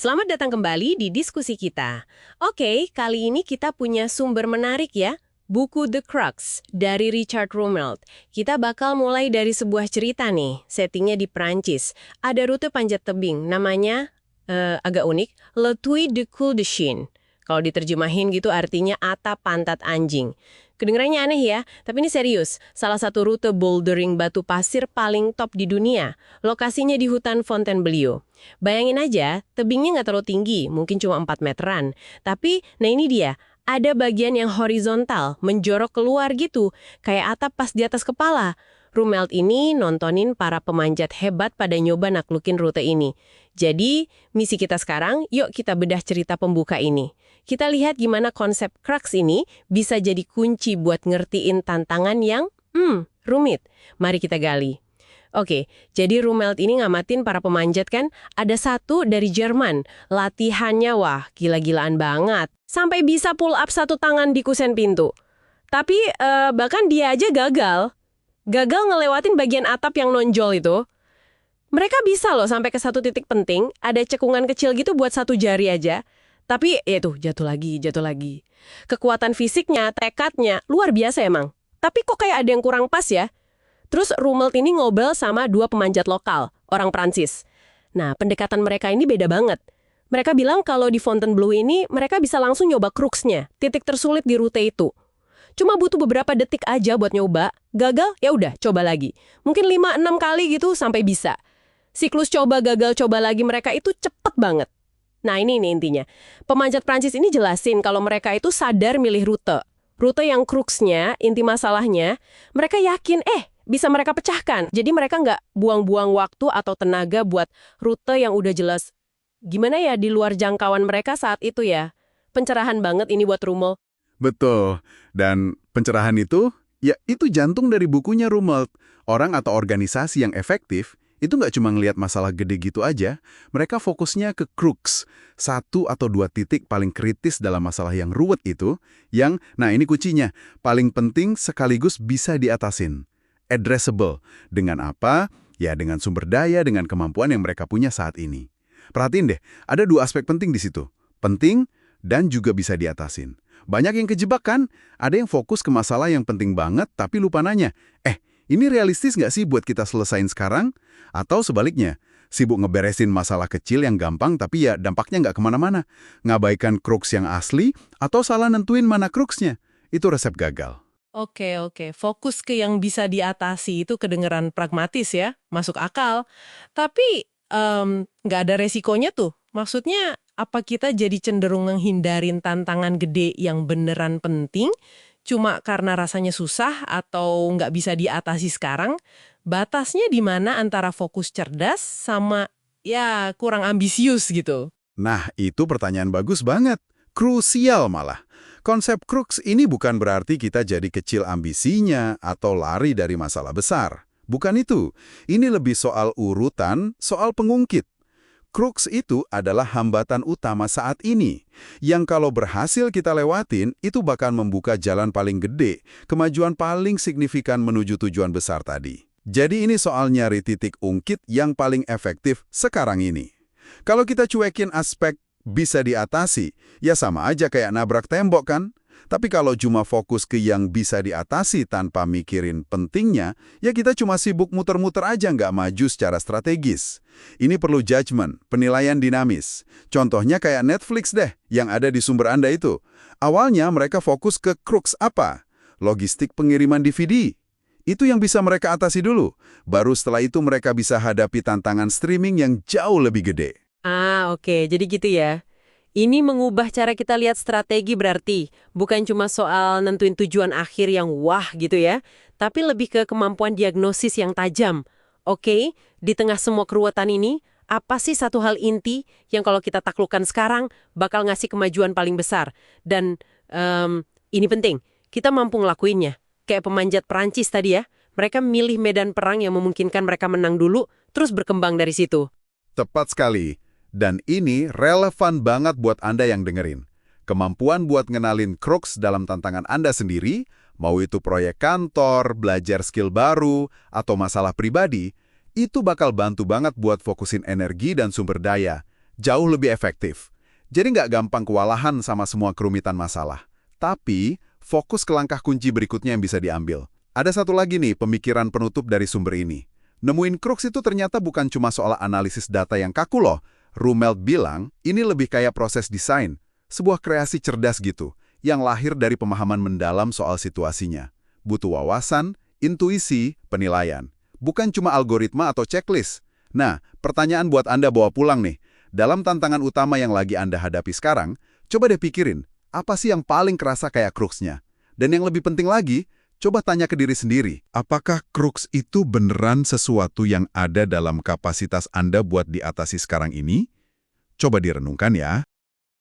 Selamat datang kembali di diskusi kita. Oke, kali ini kita punya sumber menarik ya. Buku The Crux dari Richard Rumelt. Kita bakal mulai dari sebuah cerita nih. Settingnya di Prancis. Ada rute panjat tebing, namanya agak unik, Le Puy de Cul de Chien. Kalau diterjemahin gitu artinya atap pantat anjing. Kedengarannya aneh ya, tapi ini serius. Salah satu rute bouldering batu pasir paling top di dunia. Lokasinya di hutan Fontainebleau. Bayangin aja, tebingnya nggak terlalu tinggi, mungkin cuma 4 meteran. Tapi, nah ini dia, ada bagian yang horizontal, menjorok keluar gitu, kayak atap pas di atas kepala. Rumelt ini nontonin para pemanjat hebat pada nyoba naklukin rute ini. Jadi, misi kita sekarang, yuk kita bedah cerita pembuka ini. Kita lihat gimana konsep crux ini bisa jadi kunci buat ngertiin tantangan yang, rumit. Mari kita gali. Oke, jadi Rumelt ini ngamatin para pemanjat kan, ada satu dari Jerman, latihannya wah gila-gilaan banget. Sampai bisa pull up satu tangan di kusen pintu. Tapi bahkan dia aja gagal. Gagal ngelewatin bagian atap yang nonjol itu. Mereka bisa loh sampai ke satu titik penting, ada cekungan kecil gitu buat satu jari aja. Tapi ya tuh, jatuh lagi. Kekuatan fisiknya, tekadnya, luar biasa emang. Tapi kok kayak ada yang kurang pas ya? Terus Rumelt ini ngobrol sama dua pemanjat lokal, orang Prancis. Nah, pendekatan mereka ini beda banget. Mereka bilang kalau di Fontainebleau ini, mereka bisa langsung nyoba cruxnya, titik tersulit di rute itu. Cuma butuh beberapa detik aja buat nyoba. Gagal, ya udah, coba lagi. Mungkin 5-6 kali gitu sampai bisa. Siklus coba gagal coba lagi mereka itu cepet banget. Nah ini intinya. Pemanjat Prancis ini jelasin kalau mereka itu sadar milih rute. Rute yang cruxnya, inti masalahnya, mereka yakin bisa mereka pecahkan. Jadi mereka nggak buang-buang waktu atau tenaga buat rute yang udah jelas. Gimana ya di luar jangkauan mereka saat itu ya? Pencerahan banget ini buat Rumelt. Betul. Dan pencerahan itu, ya itu jantung dari bukunya Rumelt. Orang atau organisasi yang efektif, itu nggak cuma ngelihat masalah gede gitu aja, mereka fokusnya ke crux, satu atau dua titik paling kritis dalam masalah yang ruwet itu, yang, nah ini kuncinya, paling penting sekaligus bisa diatasin. Addressable. Dengan apa? Ya dengan sumber daya, dengan kemampuan yang mereka punya saat ini. Perhatiin deh, ada dua aspek penting di situ. Penting dan juga bisa diatasin. Banyak yang kejebak kan? Ada yang fokus ke masalah yang penting banget tapi lupa nanya, ini realistis nggak sih buat kita selesain sekarang? Atau sebaliknya, sibuk ngeberesin masalah kecil yang gampang tapi ya dampaknya nggak kemana-mana. Ngabaikan crux yang asli atau salah nentuin mana cruxnya. Itu resep gagal. Oke. Fokus ke yang bisa diatasi itu kedengeran pragmatis ya, masuk akal. Tapi nggak ada resikonya tuh. Maksudnya apa kita jadi cenderung menghindarin tantangan gede yang beneran penting, cuma karena rasanya susah atau nggak bisa diatasi sekarang? Batasnya di mana antara fokus cerdas sama ya kurang ambisius gitu? Nah, itu pertanyaan bagus banget. Krusial malah. Konsep crux ini bukan berarti kita jadi kecil ambisinya atau lari dari masalah besar. Bukan itu. Ini lebih soal urutan, soal pengungkit. Crux itu adalah hambatan utama saat ini, yang kalau berhasil kita lewatin, itu bakal membuka jalan paling gede, kemajuan paling signifikan menuju tujuan besar tadi. Jadi ini soal nyari titik ungkit yang paling efektif sekarang ini. Kalau kita cuekin aspek bisa diatasi, ya sama aja kayak nabrak tembok kan? Tapi kalau cuma fokus ke yang bisa diatasi tanpa mikirin pentingnya, ya kita cuma sibuk muter-muter aja nggak maju secara strategis. Ini perlu judgement, penilaian dinamis. Contohnya kayak Netflix deh, yang ada di sumber Anda itu. Awalnya mereka fokus ke crux apa? Logistik pengiriman DVD. Itu yang bisa mereka atasi dulu. Baru setelah itu mereka bisa hadapi tantangan streaming yang jauh lebih gede. Oke. Jadi gitu ya. Ini mengubah cara kita lihat strategi berarti, bukan cuma soal nentuin tujuan akhir yang wah gitu ya, tapi lebih ke kemampuan diagnosis yang tajam. Oke, di tengah semua keruwetan ini, apa sih satu hal inti yang kalau kita taklukkan sekarang bakal ngasih kemajuan paling besar? Dan ini penting, kita mampu ngelakuinnya. Kayak pemanjat Perancis tadi ya, mereka milih medan perang yang memungkinkan mereka menang dulu, terus berkembang dari situ. Tepat sekali. Dan ini relevan banget buat Anda yang dengerin. Kemampuan buat ngenalin crux dalam tantangan Anda sendiri, mau itu proyek kantor, belajar skill baru, atau masalah pribadi, itu bakal bantu banget buat fokusin energi dan sumber daya. Jauh lebih efektif. Jadi nggak gampang kewalahan sama semua kerumitan masalah. Tapi, fokus ke langkah kunci berikutnya yang bisa diambil. Ada satu lagi nih pemikiran penutup dari sumber ini. Nemuin crux itu ternyata bukan cuma soal analisis data yang kaku loh. Rumelt bilang, ini lebih kayak proses desain. Sebuah kreasi cerdas gitu, yang lahir dari pemahaman mendalam soal situasinya. Butuh wawasan, intuisi, penilaian. Bukan cuma algoritma atau checklist. Nah, pertanyaan buat Anda bawa pulang nih. Dalam tantangan utama yang lagi Anda hadapi sekarang, coba deh pikirin, apa sih yang paling kerasa kayak crux-nya? Dan yang lebih penting lagi, coba tanya ke diri sendiri, apakah crux itu beneran sesuatu yang ada dalam kapasitas Anda buat diatasi sekarang ini? Coba direnungkan ya.